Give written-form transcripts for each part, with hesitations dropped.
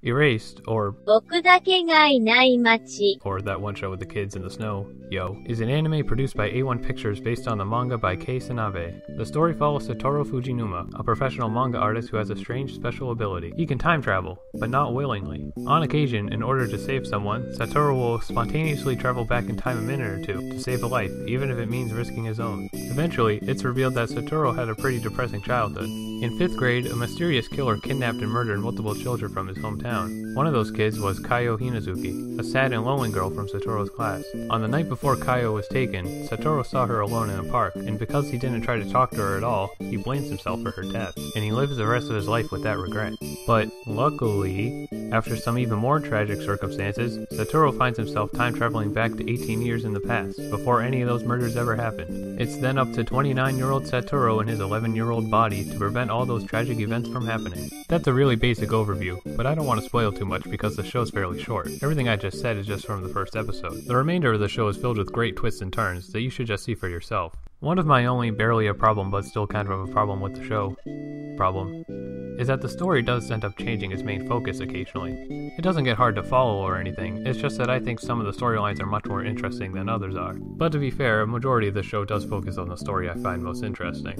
Erased, or Boku Dake ga Inai Machi, or that one show with the kids in the snow, yo, is an anime produced by A1 Pictures based on the manga by Kei Sanabe. The story follows Satoru Fujinuma, a professional manga artist who has a strange special ability. He can time travel, but not willingly. On occasion, in order to save someone, Satoru will spontaneously travel back in time a minute or two to save a life, even if it means risking his own. Eventually, it's revealed that Satoru had a pretty depressing childhood. In 5th grade, a mysterious killer kidnapped and murdered multiple children from his hometown. One of those kids was Kaio Hinazuki, a sad and lonely girl from Satoru's class. On the night before Kaio was taken, Satoru saw her alone in a park, and because he didn't try to talk to her at all, he blames himself for her death, and he lives the rest of his life with that regret. But, luckily, after some even more tragic circumstances, Satoru finds himself time-traveling back to 18 years in the past, before any of those murders ever happened. It's then up to 29-year-old Satoru and his 11-year-old body to prevent all those tragic events from happening. That's a really basic overview, but I don't want to spoil too much because the show's fairly short. Everything I just said is just from the first episode. The remainder of the show is filled with great twists and turns that you should just see for yourself. One of my only barely a problem but still kind of a problem with the show is that the story does end up changing its main focus occasionally. It doesn't get hard to follow or anything, it's just that I think some of the storylines are much more interesting than others are. But to be fair, a majority of the show does focus on the story I find most interesting.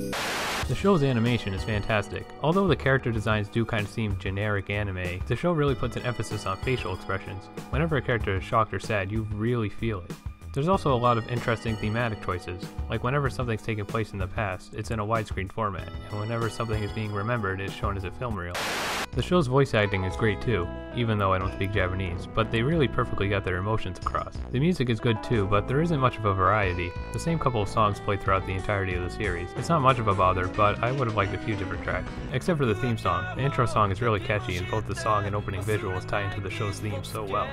The show's animation is fantastic. Although the character designs do kind of seem generic anime, the show really puts an emphasis on facial expressions. Whenever a character is shocked or sad, you really feel it. There's also a lot of interesting thematic choices, like whenever something's taken place in the past, it's in a widescreen format, and whenever something is being remembered, it's shown as a film reel. The show's voice acting is great too, even though I don't speak Japanese, but they really perfectly got their emotions across. The music is good too, but there isn't much of a variety. The same couple of songs play throughout the entirety of the series. It's not much of a bother, but I would have liked a few different tracks. Except for the theme song. The intro song is really catchy, and both the song and opening visuals tie into the show's theme so well.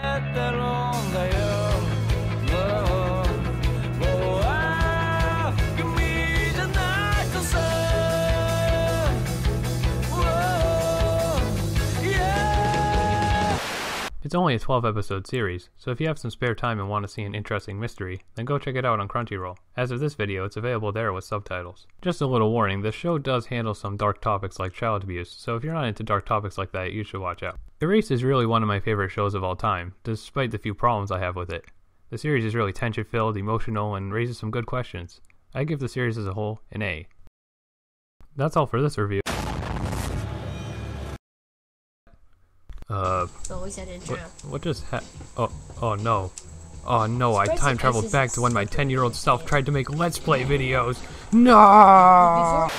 It's only a 12-episode series, so if you have some spare time and want to see an interesting mystery, then go check it out on Crunchyroll. As of this video, it's available there with subtitles. Just a little warning, the show does handle some dark topics like child abuse, so if you're not into dark topics like that, you should watch out. Erased is really one of my favorite shows of all time, despite the few problems I have with it. The series is really tension-filled, emotional, and raises some good questions. I give the series as a whole an A. That's all for this review. What just oh no. Oh no, I time traveled back to when my 10-year-old self tried to make Let's Play videos. No!